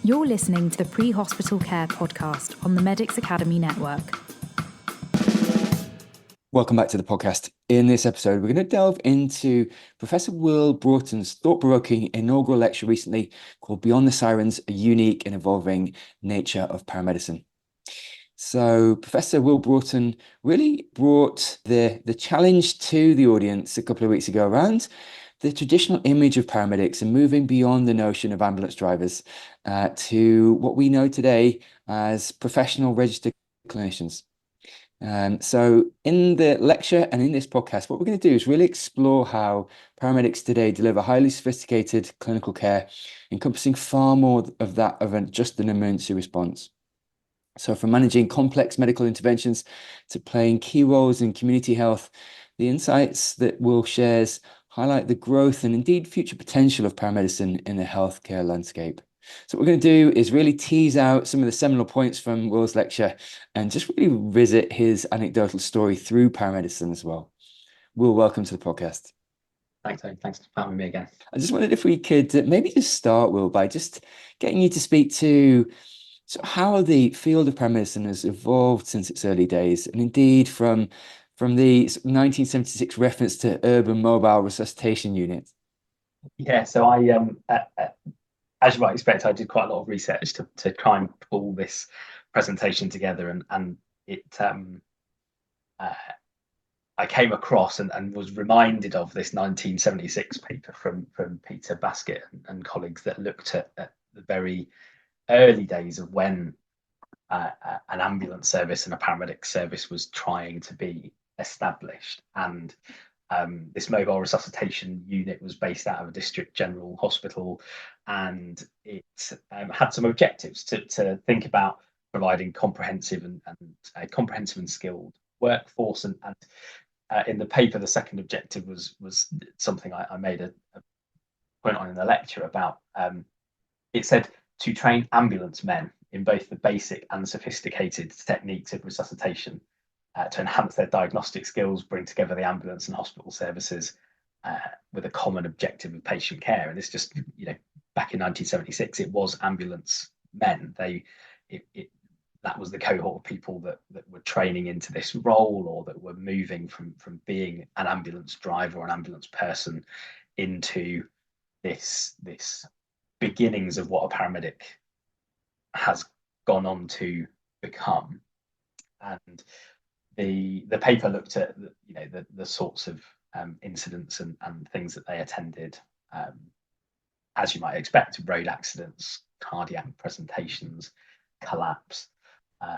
You're listening to the Pre-Hospital Care podcast on the Medics Academy Network. Welcome back to the podcast. In this episode, we're going to delve into Professor Will Broughton's thought-provoking inaugural lecture recently called Beyond the Sirens, a Unique and Evolving Nature of Paramedicine. So Professor Will Broughton really brought the challenge to the audience a couple of weeks ago around the traditional image of paramedics and moving beyond the notion of ambulance drivers to what we know today as professional registered clinicians. So in the lecture and in this podcast, what we're going to do is really explore how paramedics today deliver highly sophisticated clinical care, encompassing far more of that of just an emergency response. So from managing complex medical interventions to playing key roles in community health, the insights that Will shares highlight the growth and indeed future potential of paramedicine in the healthcare landscape. So what we're going to do is really tease out some of the seminal points from Will's lecture and just really revisit his anecdotal story through paramedicine as well. Will, welcome to the podcast. Thanks, Owen. Thanks for having me again. I just wondered if we could maybe just start, Will, by just getting you to speak to how the field of paramedicine has evolved since its early days, and indeed from the 1976 reference to urban mobile resuscitation units. Yeah, so I, as you might expect, I did quite a lot of research to try and pull this presentation together, and it I came across and was reminded of this 1976 paper from Peter Baskett and colleagues that looked at the very early days of when an ambulance service and a paramedic service was trying to be established. And this mobile resuscitation unit was based out of a district general hospital, and it had some objectives to think about providing comprehensive and skilled workforce. And in the paper, the second objective was something I made a point on in the lecture about. It said to train ambulance men in both the basic and sophisticated techniques of resuscitation to enhance their diagnostic skills, bring together the ambulance and hospital services with a common objective of patient care. And it's just, back in 1976, it was ambulance men. That was the cohort of people that were training into this role, or that were moving from being an ambulance driver or an ambulance person into this beginnings of what a paramedic has gone on to become. And the paper looked at the sorts of incidents and things that they attended, as you might expect: road accidents, cardiac presentations, collapse,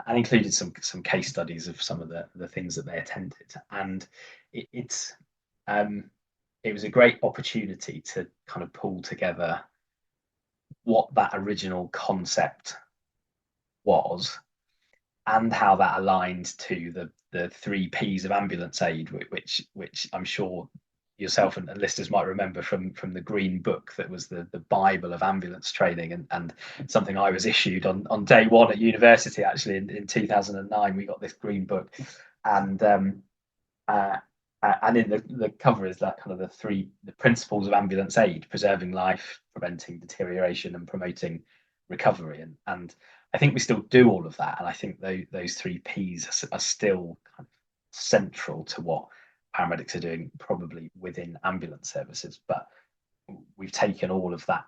and included some case studies of some of the things that they attended. And it was a great opportunity to kind of pull together what that original concept was and how that aligned to the 3 Ps of ambulance aid, which I'm sure yourself and listeners might remember from the Green Book, that was the Bible of ambulance training, and something I was issued on day one at university. Actually, in 2009, we got this Green Book, and in the cover is that kind of the principles of ambulance aid: preserving life, preventing deterioration, and promoting recovery. And I think we still do all of that, and I think those 3 Ps are still kind of central to what paramedics are doing, probably within ambulance services. But we've taken all of that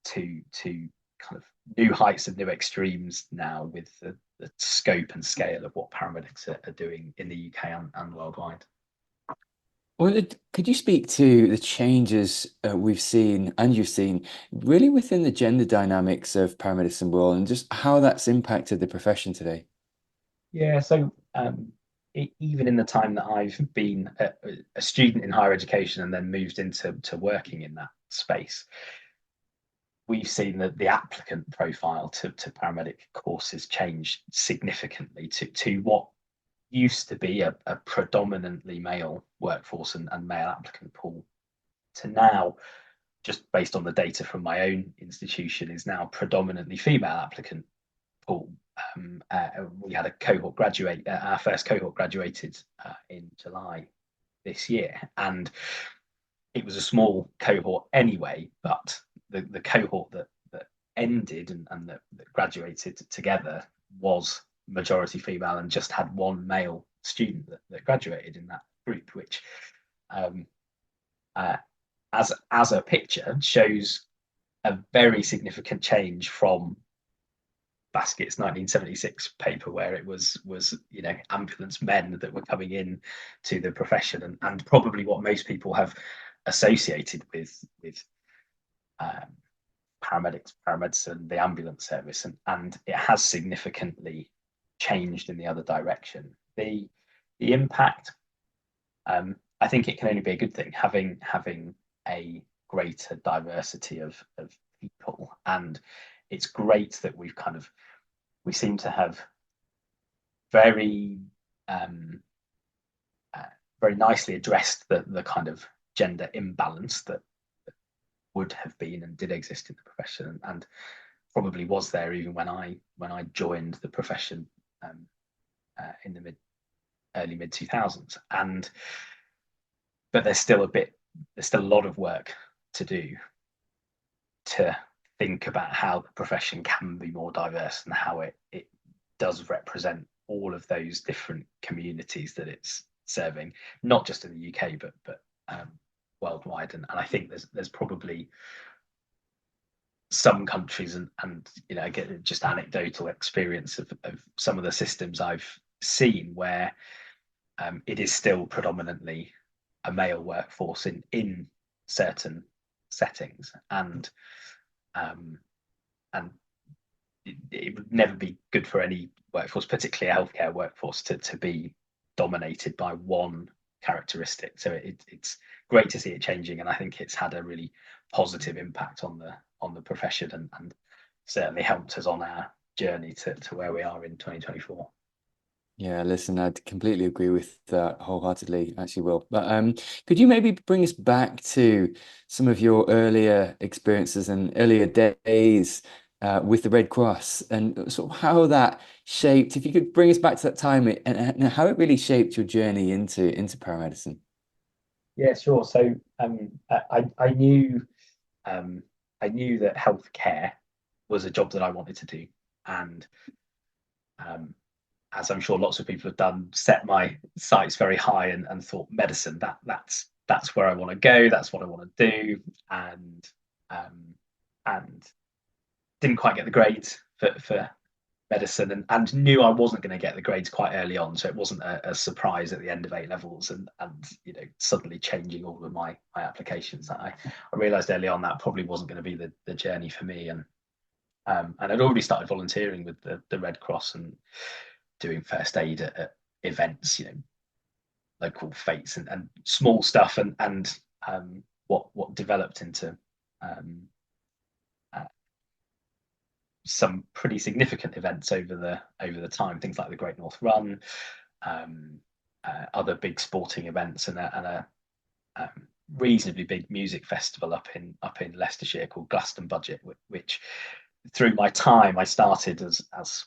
to kind of new heights and new extremes now, with the scope and scale of what paramedics are doing in the UK and worldwide. Well, could you speak to the changes we've seen and you've seen really within the gender dynamics of paramedicine world, and just how that's impacted the profession today? Yeah, so even in the time that I've been a student in higher education and then moved into working in that space, we've seen that the applicant profile to paramedic courses change significantly to what used to be a predominantly male workforce and male applicant pool, to now, just based on the data from my own institution, is now predominantly female applicant pool. We had a cohort graduate, our first cohort graduated in July this year, and it was a small cohort anyway, but the cohort that ended and that graduated together was majority female and just had one male student that graduated in that group, which as a picture shows a very significant change from Baskett's 1976 paper, where it was ambulance men that were coming in to the profession, and probably what most people have associated with paramedics, paramedicine, the ambulance service, and it has significantly changed in the other direction. The impact, I think it can only be a good thing, having a greater diversity of people, and it's great that we seem to have very very nicely addressed the kind of gender imbalance that would have been and did exist in the profession, and probably was there even when I joined the profession in the early mid 2000s. But there's still a lot of work to do to think about how the profession can be more diverse and how it does represent all of those different communities that it's serving, not just in the UK but worldwide. And I think there's probably some countries and I get just anecdotal experience of some of the systems I've seen where it is still predominantly a male workforce in certain settings, and it would never be good for any workforce, particularly a healthcare workforce, to be dominated by one characteristic. So it's great to see it changing, and I think it's had a really positive impact on the profession and certainly helped us on our journey to where we are in 2024. Yeah, listen, I'd completely agree with that wholeheartedly, actually, Will. But could you maybe bring us back to some of your earlier experiences and earlier days with the Red Cross, and sort of how that shaped, if you could bring us back to that time and how it really shaped your journey into paramedicine? Yeah, sure. So I knew that healthcare was a job that I wanted to do, and as I'm sure lots of people have done, set my sights very high and thought medicine, that's where I want to go, that's what I want to do, and didn't quite get the grades for medicine, and knew I wasn't going to get the grades quite early on, so it wasn't a surprise at the end of A levels and suddenly changing all of my applications. I realized early on that probably wasn't going to be the journey for me, and I'd already started volunteering with the Red Cross and doing first aid at events, local fetes and small stuff, and what developed into some pretty significant events over the time, things like the Great North Run, other big sporting events, and a reasonably big music festival up in Leicestershire called Glaston Budget, which through my time I started as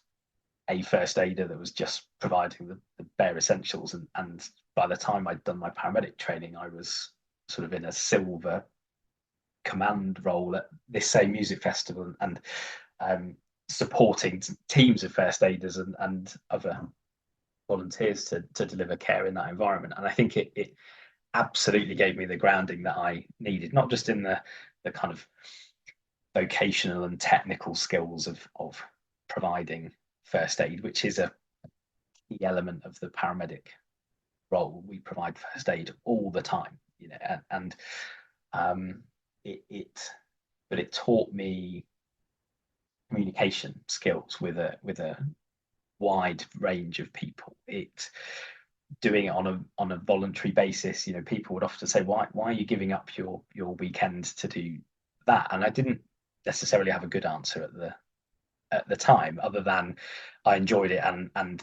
a first aider that was just providing the bare essentials, and by the time I'd done my paramedic training, I was sort of in a silver command role at this same music festival and supporting teams of first aiders and other volunteers to deliver care in that environment. And I think it absolutely gave me the grounding that I needed, not just in the kind of vocational and technical skills of providing first aid, which is a key element of the paramedic role. We provide first aid all the time, and it taught me communication skills with a wide range of people. It doing it on a voluntary basis. People would often say, why are you giving up your weekend to do that? And I didn't necessarily have a good answer at the time, other than I enjoyed it, and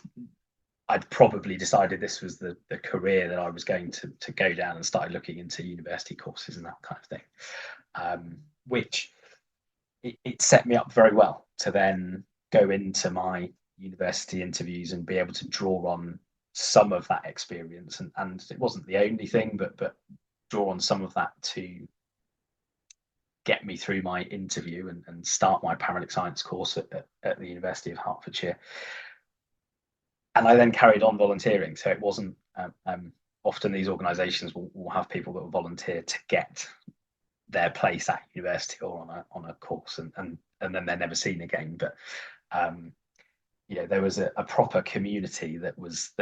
I'd probably decided this was the career that I was going to go down, and started looking into university courses and that kind of thing, which it set me up very well to then go into my university interviews and be able to draw on some of that experience, and it wasn't the only thing, but draw on some of that to get me through my interview and start my paramedic science course at the University of Hertfordshire. And I then carried on volunteering. So it wasn't often these organisations will have people that will volunteer to get their place at university or on a course, and then they're never seen again. But there was a proper community that was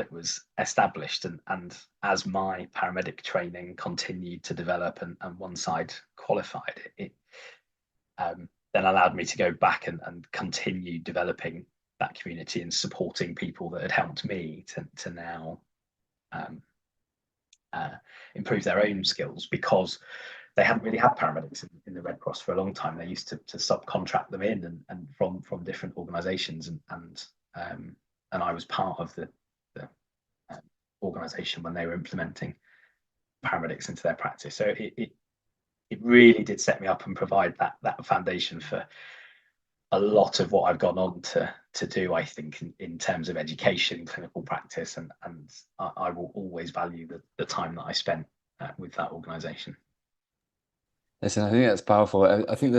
established, and as my paramedic training continued to develop and one side qualified, it then allowed me to go back and continue developing that community and supporting people that had helped me to now improve their own skills, because they hadn't really had paramedics in the Red Cross for a long time. They used to subcontract them in and from different organisations, and I was part of the organisation when they were implementing paramedics into their practice. So it really did set me up and provide that foundation for a lot of what I've gone on to do, I think, in terms of education, clinical practice, and I will always value the time that I spent with that organisation. Listen, I think that's powerful. I think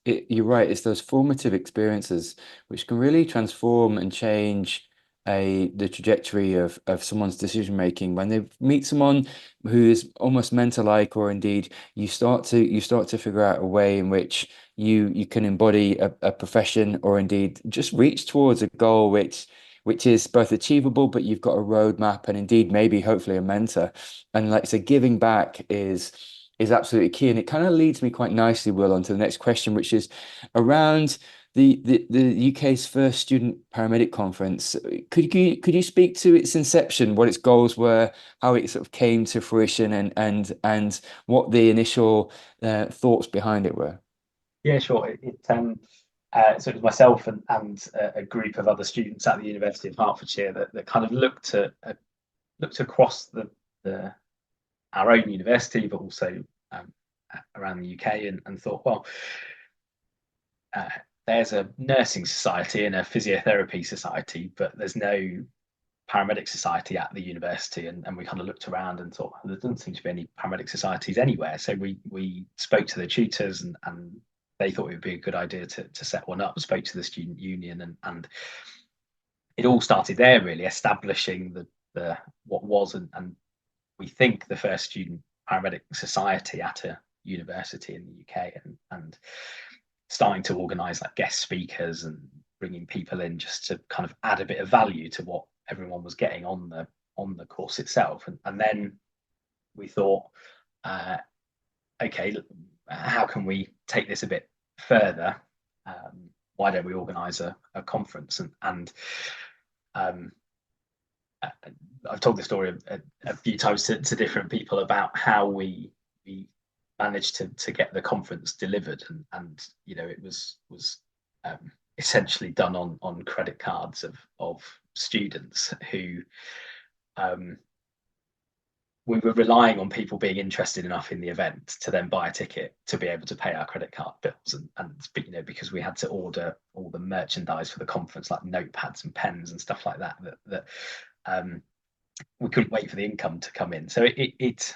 you're right. It's those formative experiences which can really transform and change the trajectory of someone's decision making. When they meet someone who is almost mentor-like, or indeed you start to figure out a way in which you can embody a profession, or indeed just reach towards a goal which is both achievable, but you've got a roadmap and indeed maybe hopefully a mentor. And like I say, giving back is absolutely key. And it kind of leads me quite nicely, Will, on to the next question, which is around the UK's first student paramedic conference. Could you speak to its inception, what its goals were, how it sort of came to fruition, and what the initial thoughts behind it were? Yeah, sure. So it was myself and a group of other students at the University of Hertfordshire that kind of looked across our own university, but also around the UK, and thought, well, there's a nursing society and a physiotherapy society, but there's no paramedic society at the university. And we kind of looked around and thought, well, there doesn't seem to be any paramedic societies anywhere. So we spoke to the tutors, and they thought it would be a good idea to set one up. Spoke to the student union, and it all started there, really, establishing the what was and we think the first student paramedic society at a university in the UK, and starting to organise like guest speakers and bringing people in just to kind of add a bit of value to what everyone was getting on the course itself. And then we thought, okay, how can we take this a bit further? Why don't we organise a conference? And I've told this story a few times to different people about how we managed to get the conference delivered, and it was essentially done on credit cards of students who we were relying on people being interested enough in the event to then buy a ticket to be able to pay our credit card bills, and because we had to order all the merchandise for the conference, like notepads and pens and stuff like that we couldn't wait for the income to come in. So it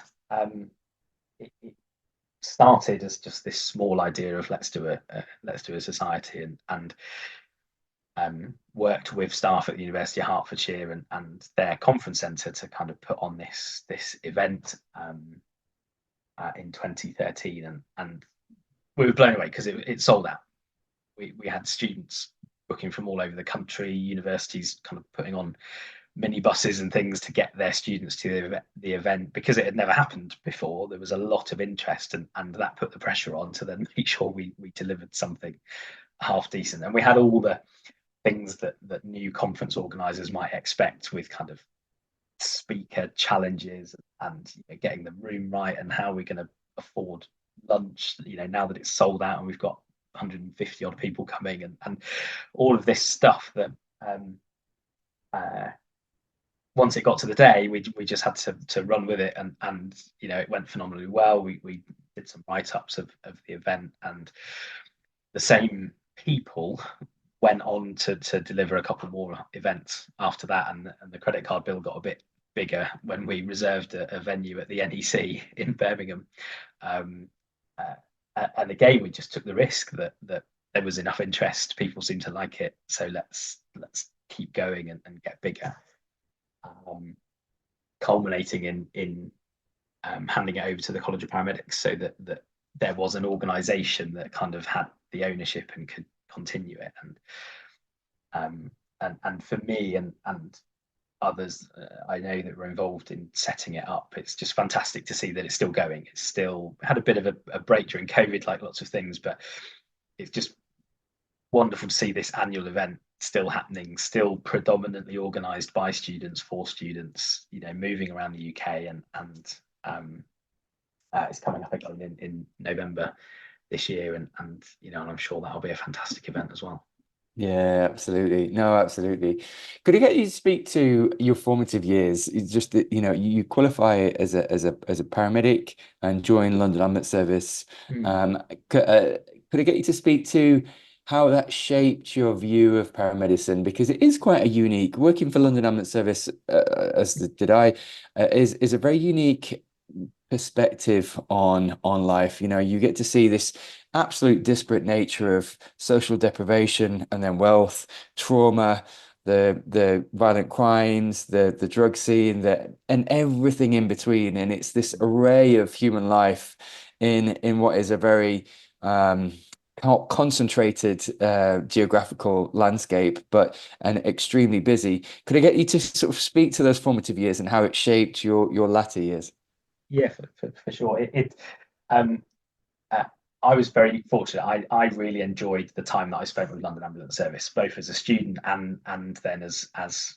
started as just this small idea of let's do a society, and worked with staff at the University of Hertfordshire and their conference centre to kind of put on this event in 2013, and we were blown away because it sold out. We had students booking from all over the country, universities kind of putting on minibuses and things to get their students to the event, because it had never happened before. There was a lot of interest, and that put the pressure on to then make sure we delivered something half decent. And we had all the things that new conference organisers might expect, with kind of speaker challenges and getting the room right, and how we're going to afford lunch, now that it's sold out and we've got 150 odd people coming, and all of this stuff that once it got to the day, we just had to run with it, and it went phenomenally well. We did some write-ups of the event, and the same people went on to deliver a couple more events after that, and the credit card bill got a bit bigger when we reserved a venue at the NEC in Birmingham. and again, we just took the risk that there was enough interest, people seemed to like it, so let's keep going and get bigger. Culminating in handing it over to the College of Paramedics, so that there was an organisation that kind of had the ownership and could continue it. And for me and others I know that were involved in setting it up, it's just fantastic to see that it's still going. It's still had a bit of a break during COVID, like lots of things, but it's just wonderful to see this annual event still happening, still predominantly organised by students, for students, moving around the UK, and it's coming up again in November this year, and I'm sure that'll be a fantastic event as well. Yeah, absolutely. No, absolutely. Could I get you to speak to your formative years? It's just that, you qualify as a paramedic and join London Ambulance Service. Could I get you to speak to how that shaped your view of paramedicine? Because it is quite a unique, working for London Ambulance Service, as did I, is a very unique perspective on life. You get to see this absolute disparate nature of social deprivation and then wealth, trauma, the violent crimes, the drug scene, and everything in between. And it's this array of human life in what is a very concentrated geographical landscape, but and extremely busy. Could I get you to sort of speak to those formative years and how it shaped your latter years? Yeah, for sure. I was very fortunate. I really enjoyed the time that I spent with London Ambulance Service, both as a student and then as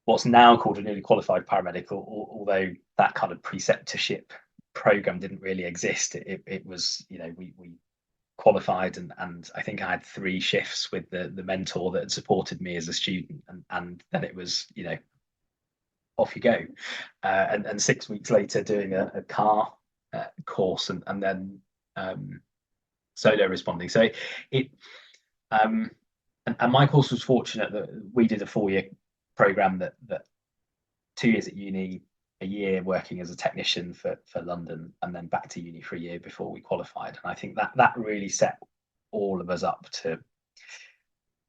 what's now called a newly qualified paramedic, although that kind of preceptorship program didn't really exist. It was, we qualified, and I think I had 3 shifts with the mentor that had supported me as a student, and then it was, off you go, and 6 weeks later doing a car course, and then solo responding. So and my course was fortunate that we did a 4-year program, that 2 years at uni, a year working as a technician for London, and then back to uni for a year before we qualified. And I think that really set all of us up to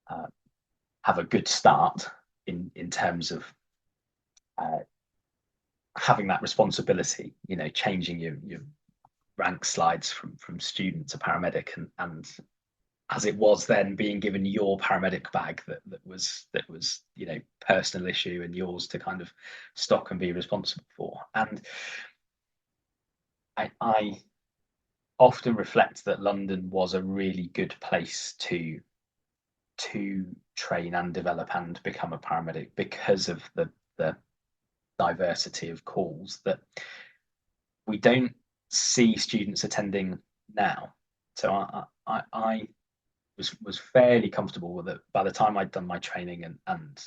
have a good start in terms of having that responsibility, changing your rank slides from student to paramedic, and as it was then, being given your paramedic bag that was personal issue and yours to kind of stock and be responsible for. And I often reflect that London was a really good place to train and develop and become a paramedic, because of the diversity of calls that we don't see students attending now. So I was fairly comfortable with it. By the time I'd done my training and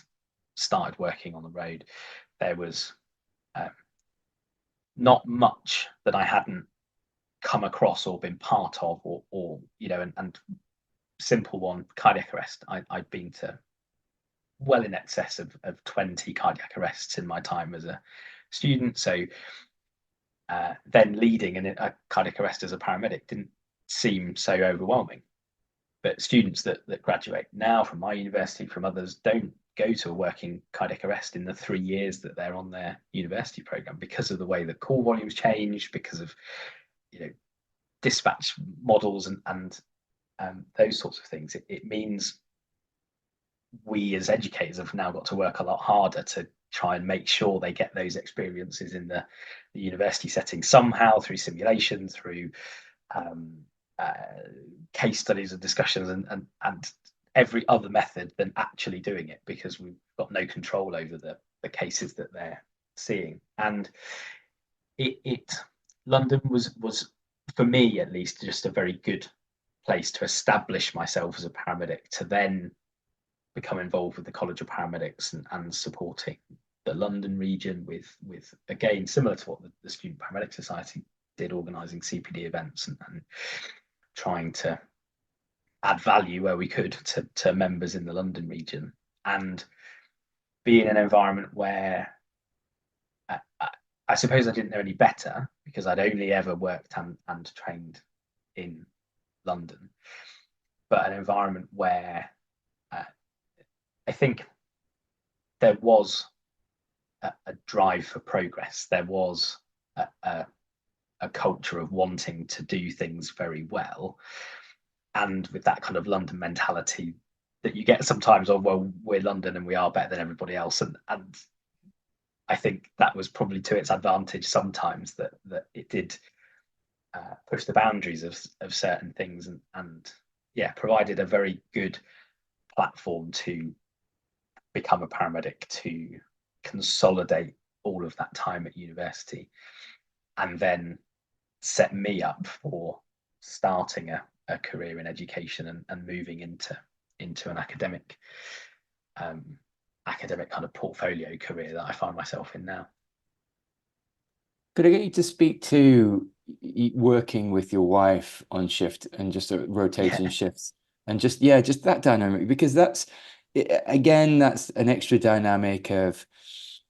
started working on the road, there was not much that I hadn't come across or been part of, or and simple one, cardiac arrest. I'd been to well in excess of 20 cardiac arrests in my time as a student. So then leading a cardiac arrest as a paramedic didn't seem so overwhelming. But students that graduate now from my university, from others, don't go to a working cardiac arrest in the 3 years that they're on their university program, because of the way that call volumes change, because of dispatch models and those sorts of things. It means we as educators have now got to work a lot harder to try and make sure they get those experiences in the university setting, somehow through simulation, through case studies and discussions, and every other method than actually doing it, because we've got no control over the cases that they're seeing. And London was, for me at least, just a very good place to establish myself as a paramedic, to then become involved with the College of Paramedics and supporting the London region with again, similar to what the Student Paramedic Society did, organising CPD events and trying to add value where we could to members in the London region, and be in an environment where I suppose I didn't know any better, because I'd only ever worked and trained in London, but an environment where I think there was a drive for progress. There was a culture of wanting to do things very well, and with that kind of London mentality that you get sometimes of, well, we're London and we are better than everybody else, and I think that was probably to its advantage sometimes, that it did push the boundaries of certain things, and yeah, provided a very good platform to become a paramedic, to consolidate all of that time at university, and then set me up for starting a career in education and moving into an academic kind of portfolio career that I find myself in now. Could I get you to speak to working with your wife on shift and just rotating shifts, and just that dynamic, because that's again, that's an extra dynamic of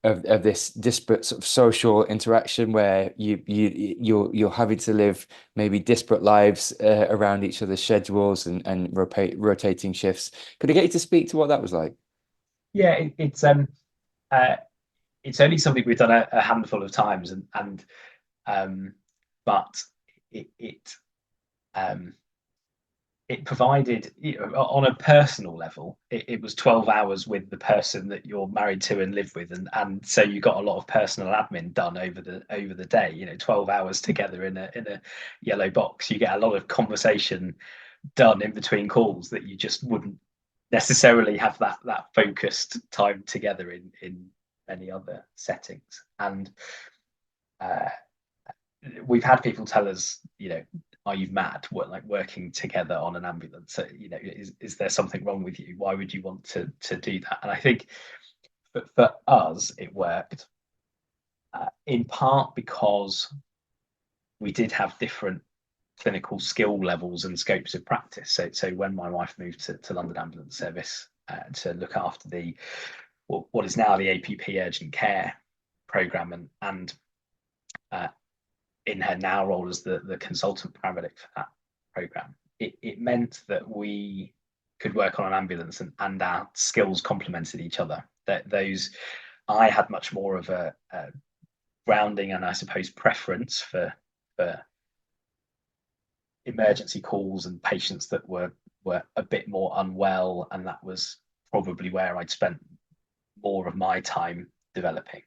this disparate sort of social interaction where you're having to live maybe disparate lives around each other's schedules and rotating shifts. Could I get you to speak to what that was like? Yeah, it's only something we've done a handful of times, but it provided, on a personal level, it was 12 hours with the person that you're married to and live with, and so you got a lot of personal admin done over the day. 12 hours together in a yellow box, you get a lot of conversation done in between calls that you just wouldn't necessarily have that focused time together in any other settings. And we've had people tell us, are you mad? What, like working together on an ambulance? Is there something wrong with you? Why would you want to do that? And I think for us, it worked in part because we did have different clinical skill levels and scopes of practice. So when my wife moved to London Ambulance Service to look after what is now the APP urgent care program, and in her now role as the consultant paramedic for that program, it meant that we could work on an ambulance and our skills complemented each other. I had much more of a grounding and I suppose preference for emergency calls and patients that were a bit more unwell, and that was probably where I'd spent more of my time developing.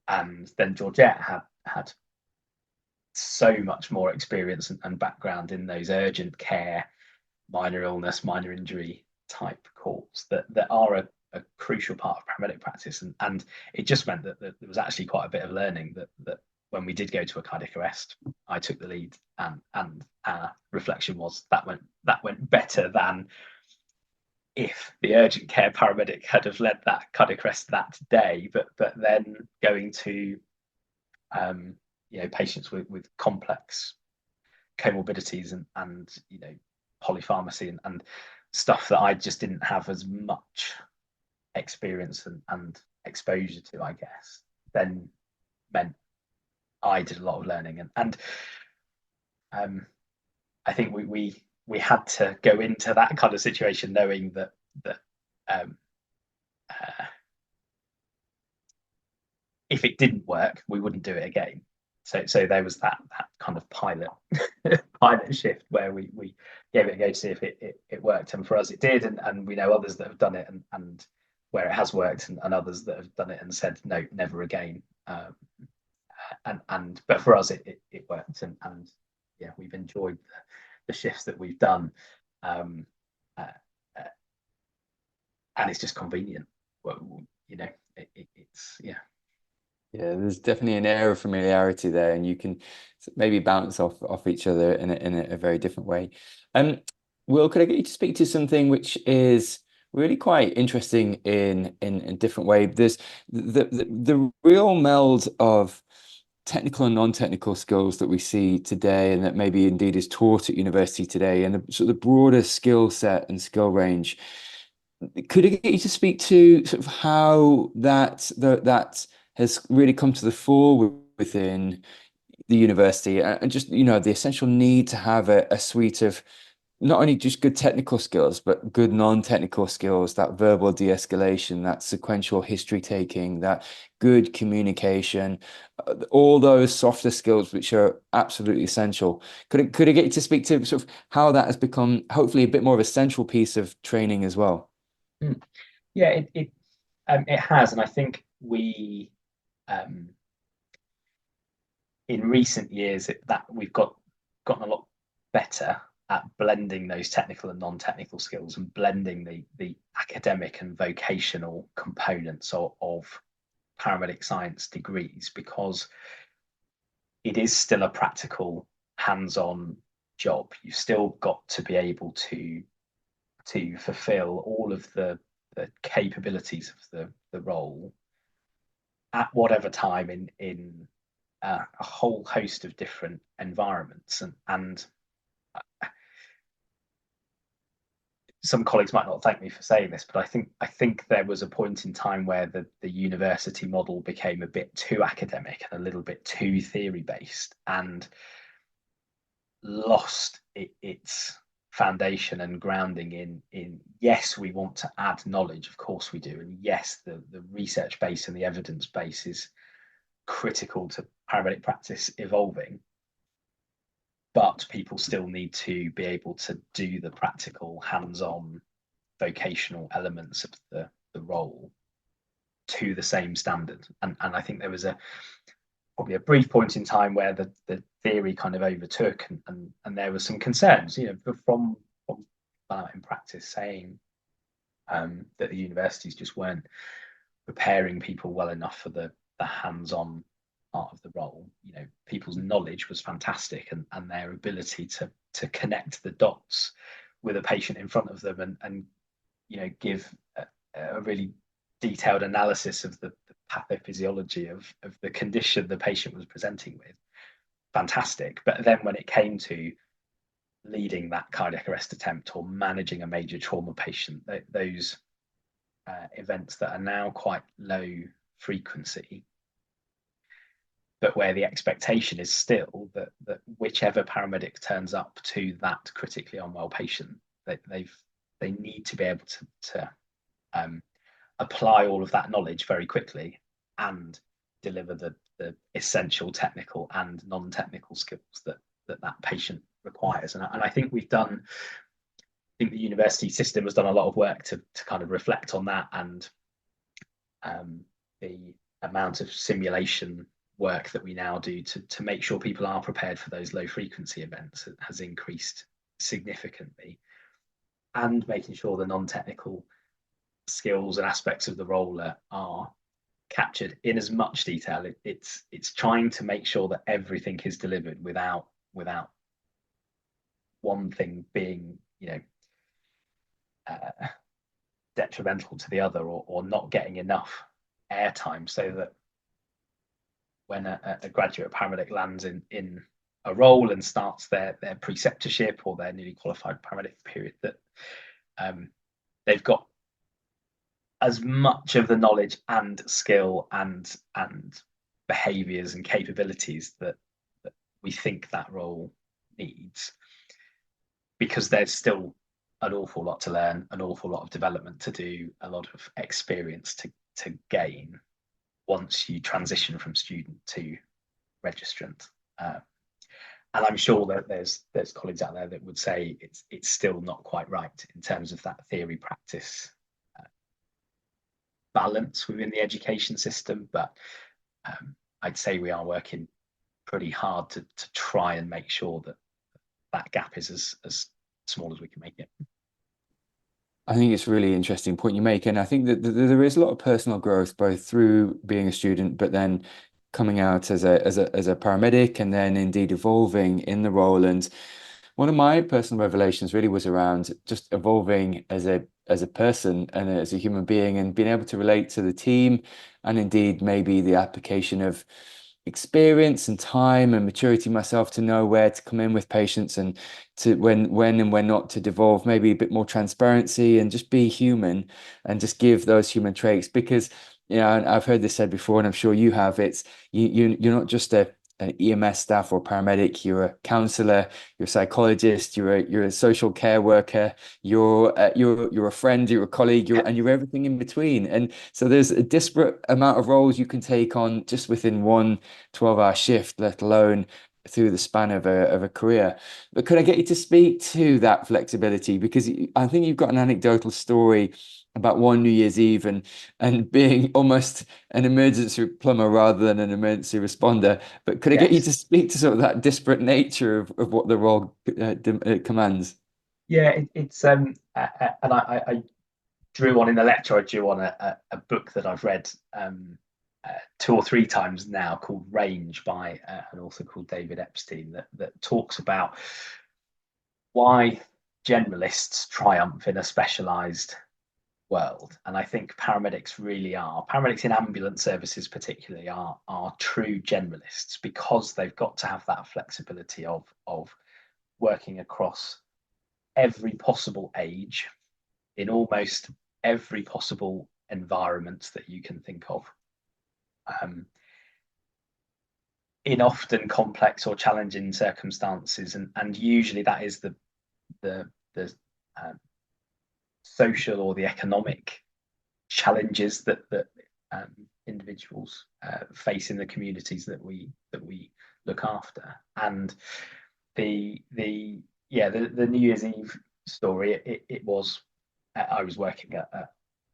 And then Georgette had so much more experience and background in those urgent care, minor illness, minor injury type calls that are a crucial part of paramedic practice, and it just meant that there was actually quite a bit of learning that when we did go to a cardiac arrest, I took the lead, and our reflection was that went better than if the urgent care paramedic had have led that cardiac arrest that day. But then going to patients with complex comorbidities and polypharmacy and stuff that I just didn't have as much experience and exposure to, I guess, then meant I did a lot of learning, and I think we had to go into that kind of situation knowing that if it didn't work, we wouldn't do it again. So there was that kind of pilot shift where we gave it a go to see if it worked, and for us it did, and we know others that have done it and where it has worked, and others that have done it and said no, never again. But for us it worked, and yeah, we've enjoyed the shifts that we've done, and it's just convenient. It's yeah. Yeah, there's definitely an air of familiarity there, and you can maybe bounce off each other in a very different way. Will, could I get you to speak to something which is really quite interesting in a different way? There's the real meld of technical and non-technical skills that we see today, and that maybe indeed is taught at university today, and the sort of broader skill set and skill range. Could I get you to speak to sort of how that has really come to the fore within the university, and just, the essential need to have a suite of not only just good technical skills, but good non-technical skills, that verbal de-escalation, that sequential history taking, that good communication, all those softer skills, which are absolutely essential. Could I get you to speak to sort of how that has become hopefully a bit more of a central piece of training as well? Yeah, it has, and I think we in recent years that we've gotten a lot better at blending those technical and non-technical skills, and blending the academic and vocational components of paramedic science degrees, because it is still a practical, hands-on job. You've still got to be able to fulfill all of the capabilities of the role at whatever time in a whole host of different environments, and some colleagues might not thank me for saying this, but I think there was a point in time where the university model became a bit too academic and a little bit too theory based, and lost its foundation and grounding in yes, we want to add knowledge, of course we do, and yes, the research base and the evidence base is critical to paramedic practice evolving, but people still need to be able to do the practical, hands-on, vocational elements of the role to the same standard. And I think there was probably a brief point in time where the theory kind of overtook, and there were some concerns, from in practice, saying that the universities just weren't preparing people well enough for the hands-on part of the role. People's knowledge was fantastic, and their ability to connect the dots with a patient in front of them, and give a really detailed analysis of the pathophysiology of the condition the patient was presenting with, fantastic. But then when it came to leading that cardiac arrest attempt or managing a major trauma patient, those events that are now quite low frequency, but where the expectation is still that whichever paramedic turns up to that critically unwell patient, they need to be able to apply all of that knowledge very quickly and deliver the essential technical and non-technical skills that patient requires. And I think the university system has done a lot of work to kind of reflect on that, and the amount of simulation work that we now do to make sure people are prepared for those low frequency events has increased significantly, and making sure the non-technical skills and aspects of the role are captured in as much detail. It's trying to make sure that everything is delivered without one thing being detrimental to the other, or not getting enough airtime, so that when a graduate paramedic lands in a role and starts their preceptorship or their newly qualified paramedic period, that they've got as much of the knowledge and skill and behaviors and capabilities that we think that role needs, because there's still an awful lot to learn, an awful lot of development to do, a lot of experience to gain once you transition from student to registrant. And I'm sure that there's colleagues out there that would say it's still not quite right in terms of that theory practice balance within the education system, but I'd say we are working pretty hard to try and make sure that gap is as small as we can make it. I think it's a really interesting point you make, and I think that there is a lot of personal growth both through being a student, but then coming out as a paramedic, and then indeed evolving in the role. And one of my personal revelations really was around just evolving as a person and as a human being, and being able to relate to the team, and indeed maybe the application of experience and time and maturity myself to know where to come in with patients, and to when and when not to devolve maybe a bit more transparency, and just be human and just give those human traits. Because and I've heard this said before, and I'm sure you have, it's you're not just a an EMS staff or paramedic, you're a counselor, you're a psychologist, you're a social care worker, you're a friend, you're a colleague, and you're everything in between. And so there's a disparate amount of roles you can take on just within one 12-hour shift, let alone through the span of a career. But could I get you to speak to that flexibility? Because I think you've got an anecdotal story about one New Year's Eve and being almost an emergency plumber rather than an emergency responder. But could I get you Yes. to speak to sort of that disparate nature of what the role commands? Yeah, it's and I drew on in the lecture. I drew on a book that I've read 2 or 3 times now called Range by an author called David Epstein that talks about why generalists triumph in a specialized world. And I think paramedics really are. Paramedics in ambulance services particularly are true generalists because they've got to have that flexibility of working across every possible age in almost every possible environment that you can think of. In often complex or challenging circumstances, and usually that is the social or the economic challenges that individuals face in the communities that we look after. And the New Year's Eve story, it was I was working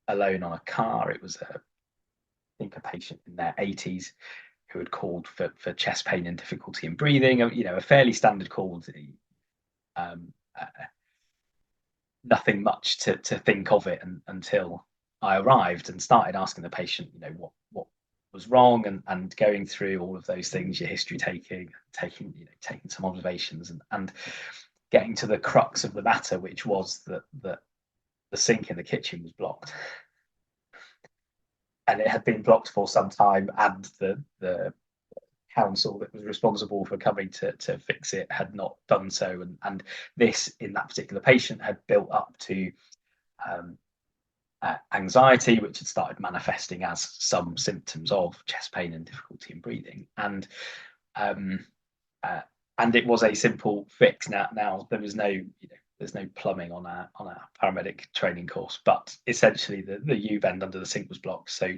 alone on a car. It was I think a patient in their 80s who had called for chest pain and difficulty in breathing. A fairly standard call. Nothing much to think of it until I arrived and started asking the patient, what was wrong, and going through all of those things, your history taking some observations, and getting to the crux of the matter, which was that the sink in the kitchen was blocked. And it had been blocked for some time, and the council that was responsible for coming to fix it had not done so. And this, in that particular patient, had built up to anxiety, which had started manifesting as some symptoms of chest pain and difficulty in breathing. And it was a simple fix. Now there was there's no plumbing on our paramedic training course, but essentially the U bend under the sink was blocked. So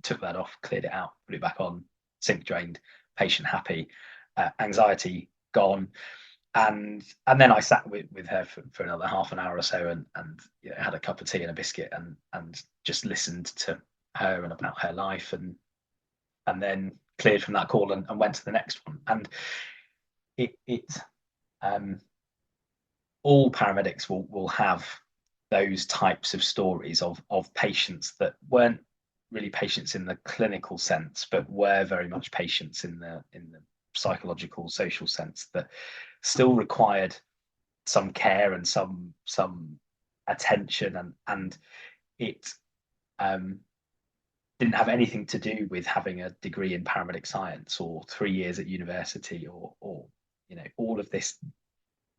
took that off, cleared it out, put it back on, sink drained, patient happy, anxiety gone. And then I sat with her for another half an hour or so, and had a cup of tea and a biscuit, and just listened to her and about her life, and then cleared from that call and went to the next one. And all paramedics will have those types of stories of patients that weren't really patients in the clinical sense, but were very much patients in the psychological, social sense, that still required some care and some attention, and it didn't have anything to do with having a degree in paramedic science or 3 years at university or all of this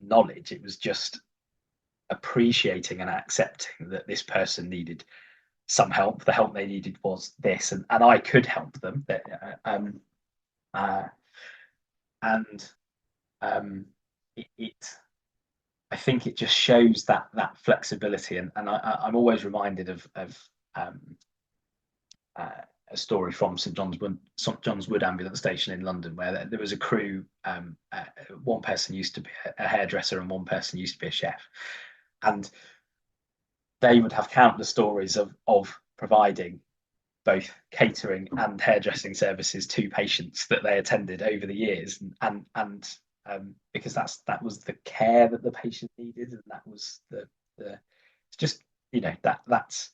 knowledge. It was just appreciating and accepting that this person needed some help. The help they needed was this, and I could help them. I think it just shows that flexibility, and I'm always reminded of a story from St John's Wood ambulance station in London, where there was a crew. One person used to be a hairdresser and one person used to be a chef, and they would have countless stories of providing both catering and hairdressing services to patients that they attended over the years, and because that was the care that the patient needed, and that was it's just that's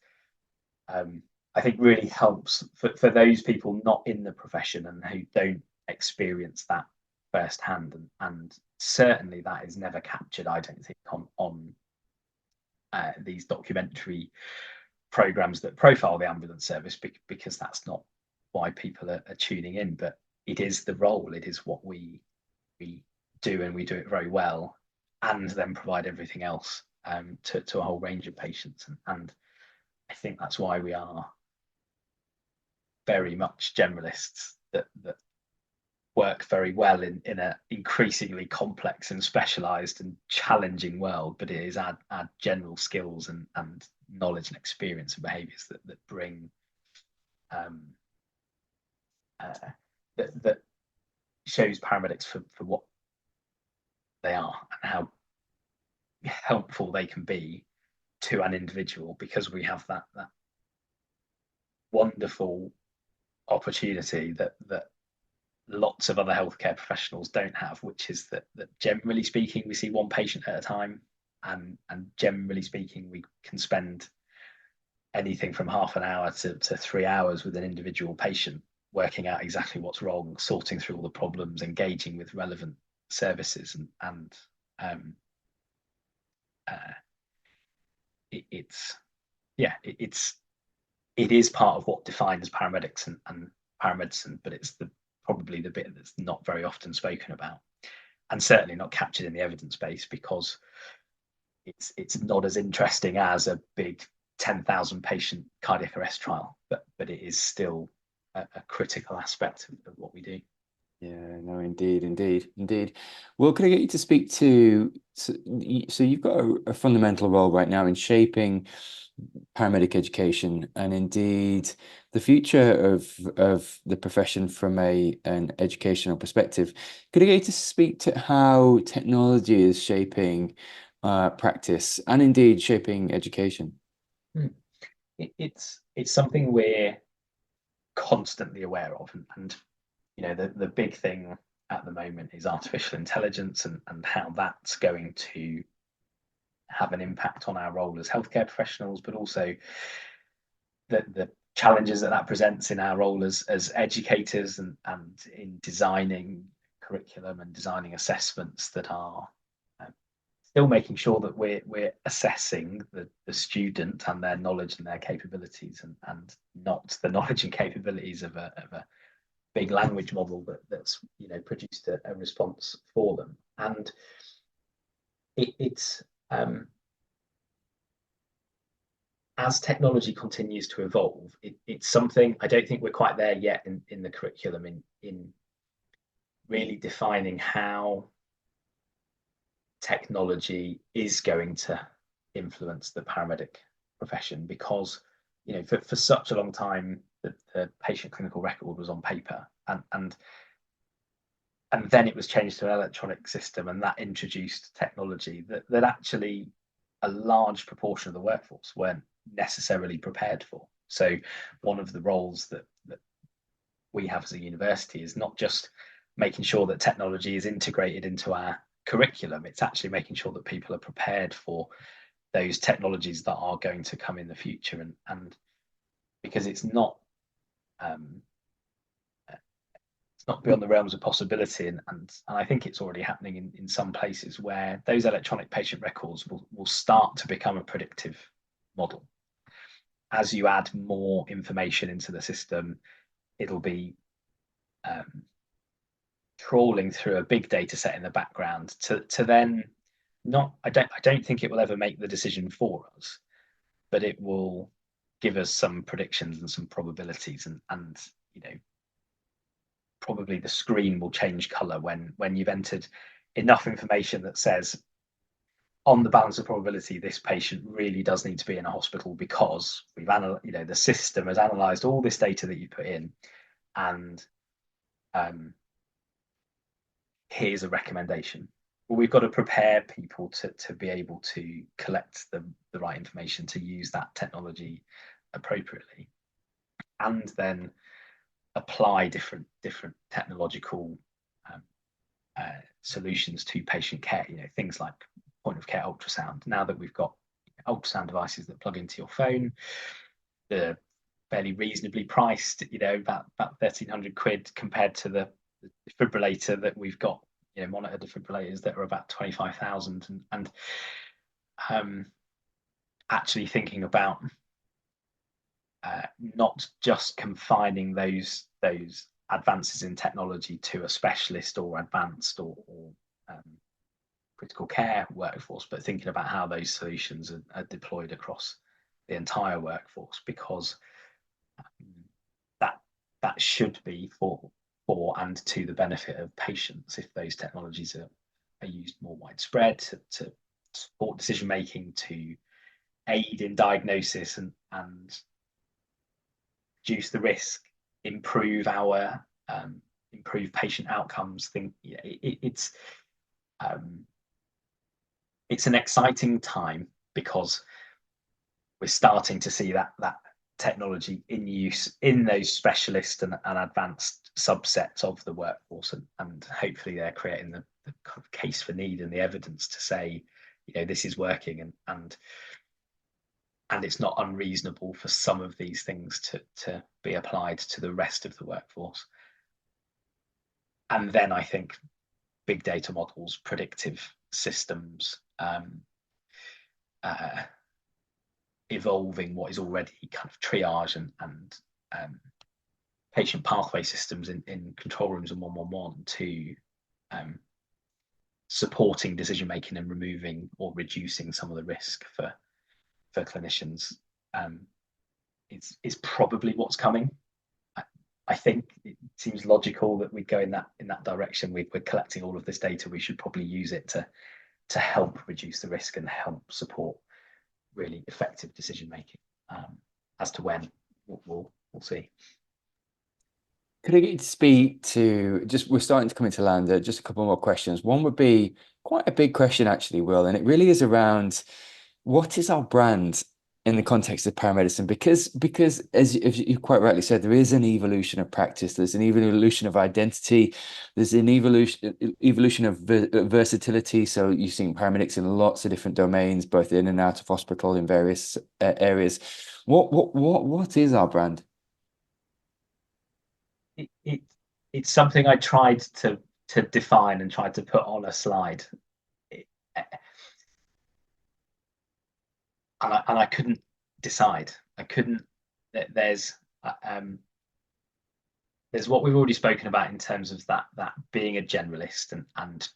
I think really helps for those people not in the profession and who don't experience that firsthand, and certainly that is never captured, I don't think, on these documentary programs that profile the ambulance service, because that's not why people are tuning in. But it is the role, it is what we do, and we do it very well, and then provide everything else to a whole range of patients. And I think that's why we are very much generalists, that work very well in an increasingly complex and specialized and challenging world, but it is our general skills and knowledge and experience and behaviors that bring that shows paramedics for what they are and how helpful they can be to an individual, because we have that wonderful opportunity that lots of other healthcare professionals don't have, which is that generally speaking we see one patient at a time, and generally speaking we can spend anything from half an hour to 3 hours with an individual patient, working out exactly what's wrong, sorting through all the problems, engaging with relevant services, and it is part of what defines paramedics and paramedicine, but it's probably the bit that's not very often spoken about, and certainly not captured in the evidence base, because it's not as interesting as a big 10,000 patient cardiac arrest trial, but it is still a critical aspect of what we do. Yeah, no, indeed. Well, could I get you to speak to, so you've got a fundamental role right now in shaping paramedic education and indeed the future of the profession from an educational perspective. Could I get you to speak to how technology is shaping practice and indeed shaping education? It's something we're constantly aware of, and the big thing at the moment is artificial intelligence and how that's going to have an impact on our role as healthcare professionals, but also the challenges that presents in our role as educators and in designing curriculum and designing assessments that are still making sure that we're assessing the student and their knowledge and their capabilities, and not the knowledge and capabilities of a big language model that's produced a response for them. And it's as technology continues to evolve, it's something I don't think we're quite there yet in the curriculum in really defining how technology is going to influence the paramedic profession, because for such a long time the patient clinical record was on paper, and then it was changed to an electronic system, and that introduced technology that actually a large proportion of the workforce weren't necessarily prepared for. So one of the roles that we have as a university is not just making sure that technology is integrated into our curriculum, it's actually making sure that people are prepared for those technologies that are going to come in the future, and because it's not beyond the realms of possibility, and I think it's already happening in some places where those electronic patient records will start to become a predictive model. As you add more information into the system, it'll be trawling through a big data set in the background to then I don't think it will ever make the decision for us, but it will give us some predictions and some probabilities, and probably the screen will change color when you've entered enough information that says, on the balance of probability, this patient really does need to be in a hospital because we've the system has analyzed all this data that you put in, and here's a recommendation. Well, we've got to prepare people to be able to collect the right information to use that technology appropriately, and then apply different technological solutions to patient care. Things like point of care ultrasound. Now that we've got ultrasound devices that plug into your phone, they're fairly reasonably priced, about 1,300 quid compared to the defibrillator that we've got, monitor defibrillators that are about 25,000, and actually thinking about not just confining those advances in technology to a specialist or advanced or critical care workforce, but thinking about how those solutions are deployed across the entire workforce, because that should be for for and to the benefit of patients if those technologies are used more widespread to support decision making, to aid in diagnosis and reduce the risk, improve our improve patient outcomes. It's an exciting time because we're starting to see that technology in use in those specialist and advanced subsets of the workforce, and hopefully they're creating the kind of case for need and the evidence to say, this is working, and it's not unreasonable for some of these things to be applied to the rest of the workforce. And then I think big data models, predictive systems, evolving what is already kind of triage and patient pathway systems in control rooms and 111 to supporting decision making and removing or reducing some of the risk for clinicians is probably what's coming. I think it seems logical that we go in that direction. We're collecting all of this data. We should probably use it to help reduce the risk and help support really effective decision making. As to when, we'll see. Could I get you to speak to, we're starting to come into land, just a couple more questions. One would be quite a big question actually, Will, and it really is around what is our brand in the context of paramedicine? Because as you quite rightly said, there is an evolution of practice, there's an evolution of identity, there's an evolution of versatility. So you're seeing paramedics in lots of different domains, both in and out of hospital in various areas. What is our brand? It's something I tried to define and tried to put on a slide, and I couldn't decide. There's what we've already spoken about in terms of that being a generalist and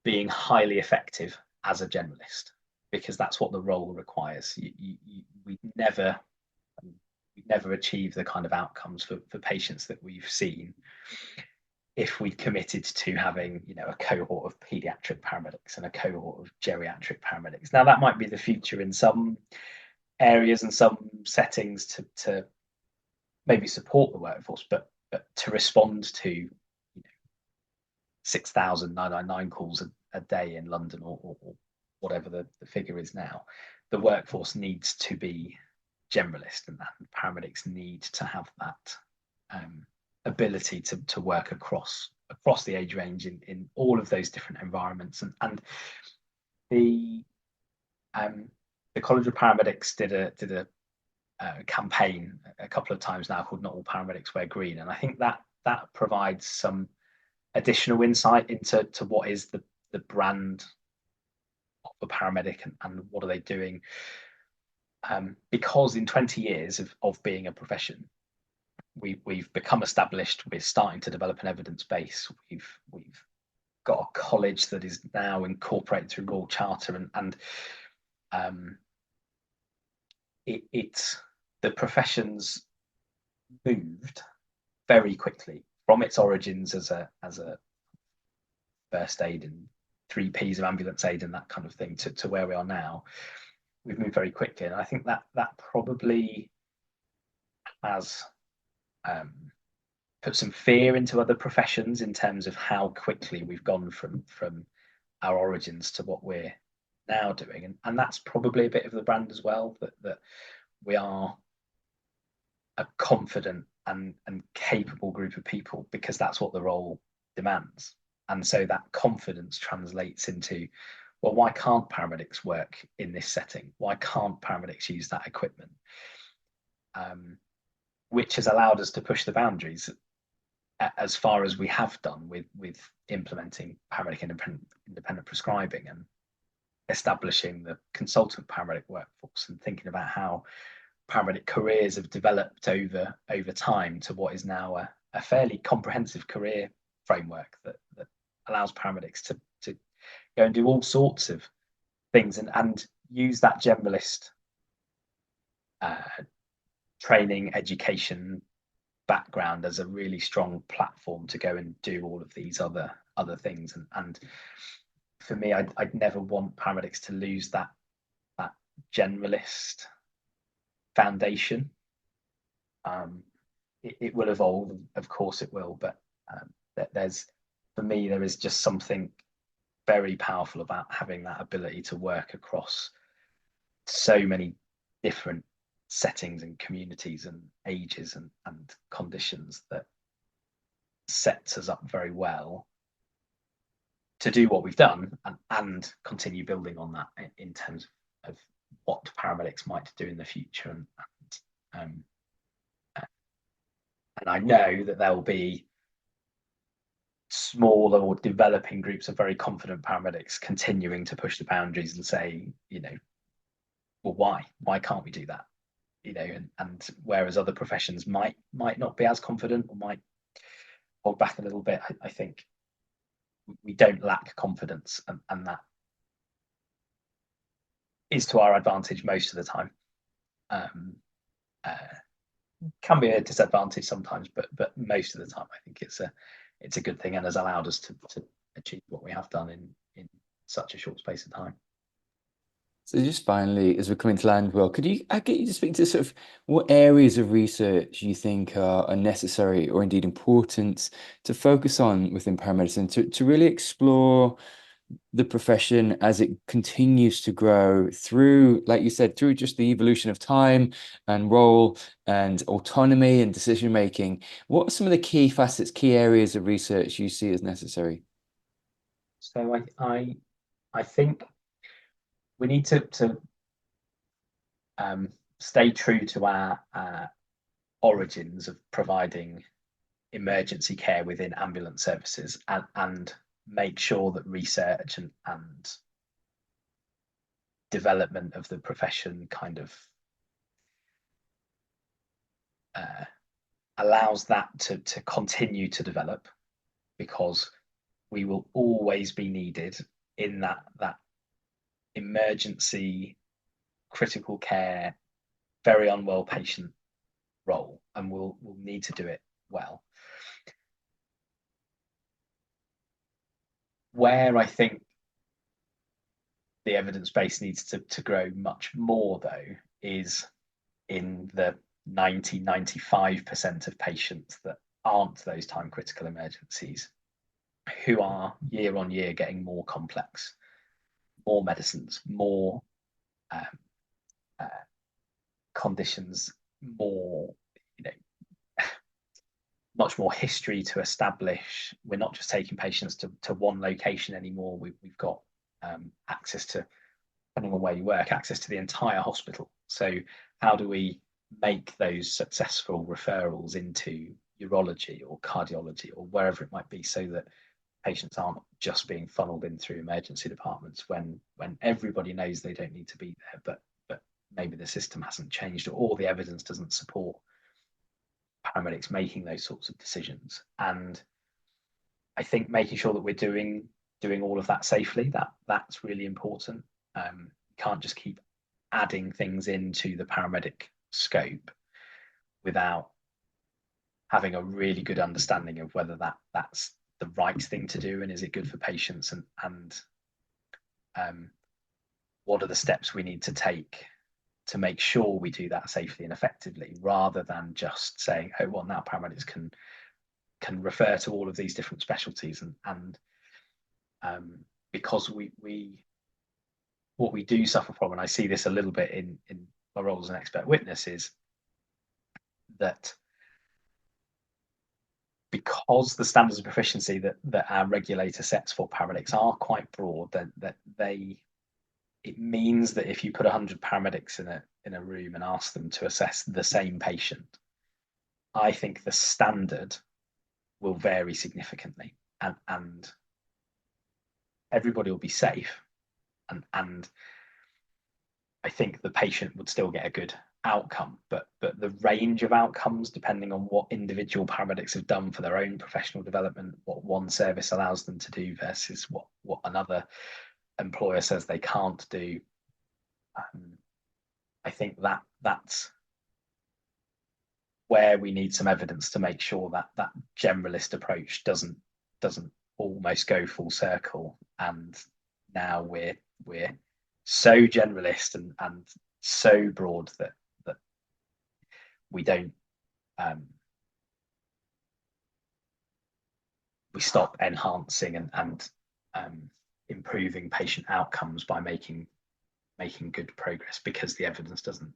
being highly effective as a generalist, because that's what the role requires. We never achieve the kind of outcomes for patients that we've seen if we committed to having a cohort of pediatric paramedics and a cohort of geriatric paramedics. Now that might be the future in some areas and some settings to maybe support the workforce, but to respond to 6,999 calls a day in London or whatever the figure is now, the workforce needs to be generalist, and paramedics need to have that ability to work across the age range in all of those different environments. And the College of Paramedics did a campaign a couple of times now called "Not All Paramedics Wear Green," and I think that provides some additional insight into what is the brand of a paramedic and what are they doing. Because in 20 years of being a profession, we've become established. We're starting to develop an evidence base. We've got a college that is now incorporated through Royal Charter, and it's the profession's moved very quickly from its origins as a first aid and 3 Ps of ambulance aid and that kind of thing to where we are now. We've moved very quickly, and I think that probably has put some fear into other professions in terms of how quickly we've gone from our origins to what we're now doing, and that's probably a bit of the brand as well, that we are a confident and capable group of people, because that's what the role demands. And so that confidence translates into, well, why can't paramedics work in this setting? Why can't paramedics use that equipment? Which has allowed us to push the boundaries as far as we have done with implementing paramedic independent prescribing and establishing the consultant paramedic workforce, and thinking about how paramedic careers have developed over time to what is now a fairly comprehensive career framework that allows paramedics to go and do all sorts of things and use that generalist training, education background as a really strong platform to go and do all of these other things. And for me, I'd never want paramedics to lose that generalist foundation. It will evolve, of course it will, but for me, there is just something very powerful about having that ability to work across so many different settings and communities and ages and conditions that sets us up very well to do what we've done and continue building on that in terms of what paramedics might do in the future. And I know that there will be smaller or developing groups of very confident paramedics continuing to push the boundaries and say, well, why can't we do that? And whereas other professions might not be as confident or might hold back a little bit, I think we don't lack confidence, and that is to our advantage most of the time. Can be a disadvantage sometimes, but most of the time I think it's a good thing and has allowed us to achieve what we have done in such a short space of time. So just finally, as we're coming to land, Will, I get you to speak to sort of what areas of research you think are necessary or indeed important to focus on within paramedicine to really explore the profession as it continues to grow through, like you said, through just the evolution of time and role and autonomy and decision making. What are some of the key facets, key areas of research you see as necessary? So I think we need to stay true to our origins of providing emergency care within ambulance services and make sure that research and development of the profession kind of allows that to continue to develop, because we will always be needed in that emergency critical care, very unwell patient role, and we'll need to do it well. Where I think the evidence base needs to grow much more, though, is in the 95% of patients that aren't those time critical emergencies, who are year on year getting more complex, more medicines, more conditions, more, much more history to establish. We're not just taking patients to one location anymore. We've got access to, depending on where you work, access to the entire hospital. So how do we make those successful referrals into urology or cardiology or wherever it might be, so that patients aren't just being funneled in through emergency departments when everybody knows they don't need to be there, but maybe the system hasn't changed or the evidence doesn't support paramedics making those sorts of decisions. And I think making sure that we're doing all of that safely, that's really important. You can't just keep adding things into the paramedic scope without having a really good understanding of whether that's the right thing to do, and is it good for patients, and what are the steps we need to take to make sure we do that safely and effectively, rather than just saying, oh well, now paramedics can refer to all of these different specialties, and because what we do suffer from, and I see this a little bit in my role as an expert witness, is that because the standards of proficiency that our regulator sets for paramedics are quite broad, that it means that if you put 100 paramedics in a room and ask them to assess the same patient, I think the standard will vary significantly, and everybody will be safe, and I think the patient would still get a good outcome, but the range of outcomes, depending on what individual paramedics have done for their own professional development, what one service allows them to do versus what another employer says they can't do, I think that's where we need some evidence to make sure that that generalist approach doesn't almost go full circle, and now we're so generalist and so broad that we don't we stop enhancing and improving patient outcomes by making good progress because the evidence doesn't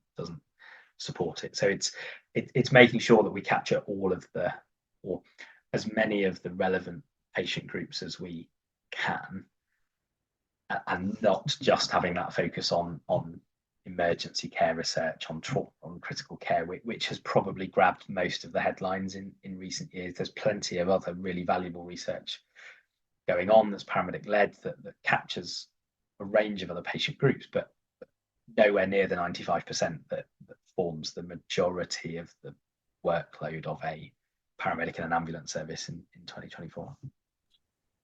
support it. So it's making sure that we capture all of the, or as many of the relevant patient groups as we can, and not just having that focus on emergency care research, on critical care, which has probably grabbed most of the headlines in recent years. There's plenty of other really valuable research going on that's paramedic led that captures a range of other patient groups, but nowhere near the 95% that forms the majority of the workload of a paramedic in an ambulance service in 2024.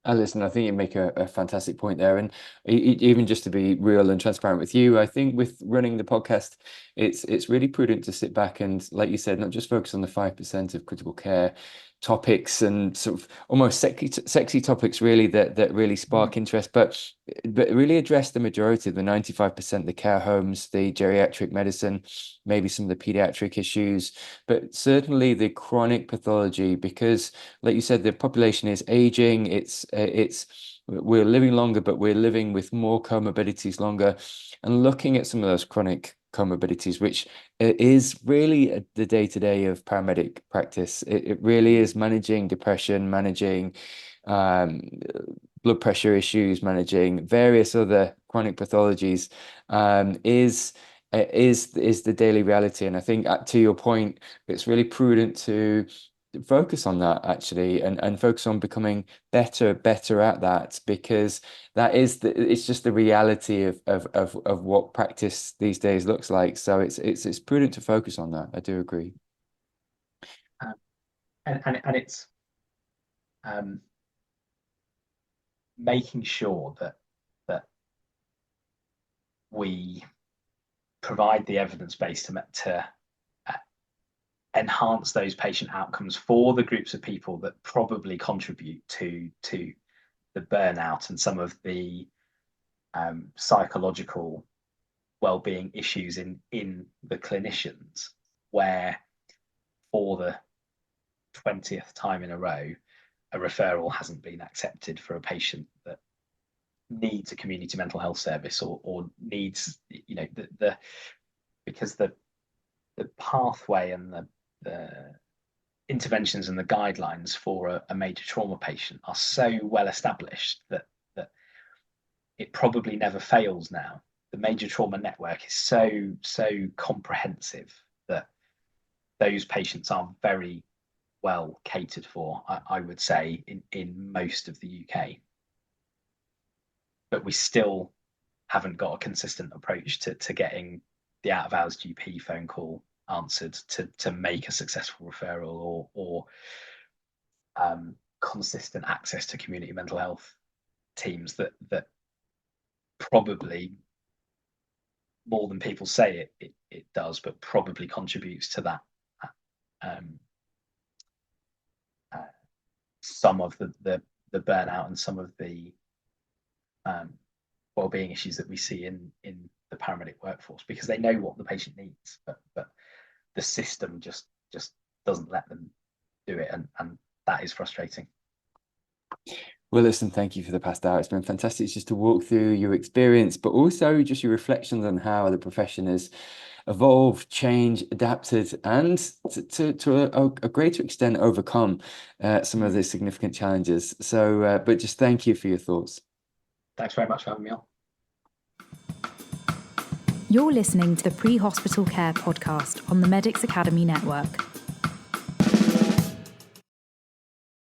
Listen, I think you make a fantastic point there. And even just to be real and transparent with you, I think with running the podcast, it's really prudent to sit back and, like you said, not just focus on the 5% of critical care topics and sort of almost sexy topics really that really spark interest, but really address the majority of the 95%, the care homes, the geriatric medicine, maybe some of the pediatric issues, but certainly the chronic pathology, because like you said, the population is aging, we're living longer, but we're living with more comorbidities longer, and looking at some of those chronic comorbidities, which is really the day-to-day of paramedic practice. It really is managing depression, managing blood pressure issues, managing various other chronic pathologies, is the daily reality. And I think to your point, it's really prudent to focus on that actually, and focus on becoming better at that, because it's just the reality of what practice these days looks like. So it's prudent to focus on that. I do agree. And it's making sure that we provide the evidence base to enhance those patient outcomes for the groups of people that probably contribute to the burnout and some of the psychological well-being issues in the clinicians, where for the 20th time in a row a referral hasn't been accepted for a patient that needs a community mental health service or needs, because the pathway and the interventions and the guidelines for a major trauma patient are so well established that it probably never fails now. The major trauma network is so comprehensive that those patients are very well catered for, I would say, in most of the UK. But we still haven't got a consistent approach to getting the out of hours GP phone call answered to make a successful referral, or consistent access to community mental health teams that probably, more than people say it does, but probably contributes to that some of the burnout and some of the well-being issues that we see in the paramedic workforce, because they know what the patient needs, but the system just doesn't let them do it, and that is frustrating. Well, listen, thank you for the past hour. It's been fantastic just to walk through your experience, but also just your reflections on how the profession has evolved, changed, adapted, and to a greater extent overcome some of the significant challenges. So, but just thank you for your thoughts. Thanks very much for having me on. You're listening to the Pre-Hospital Care podcast on the Medics Academy Network.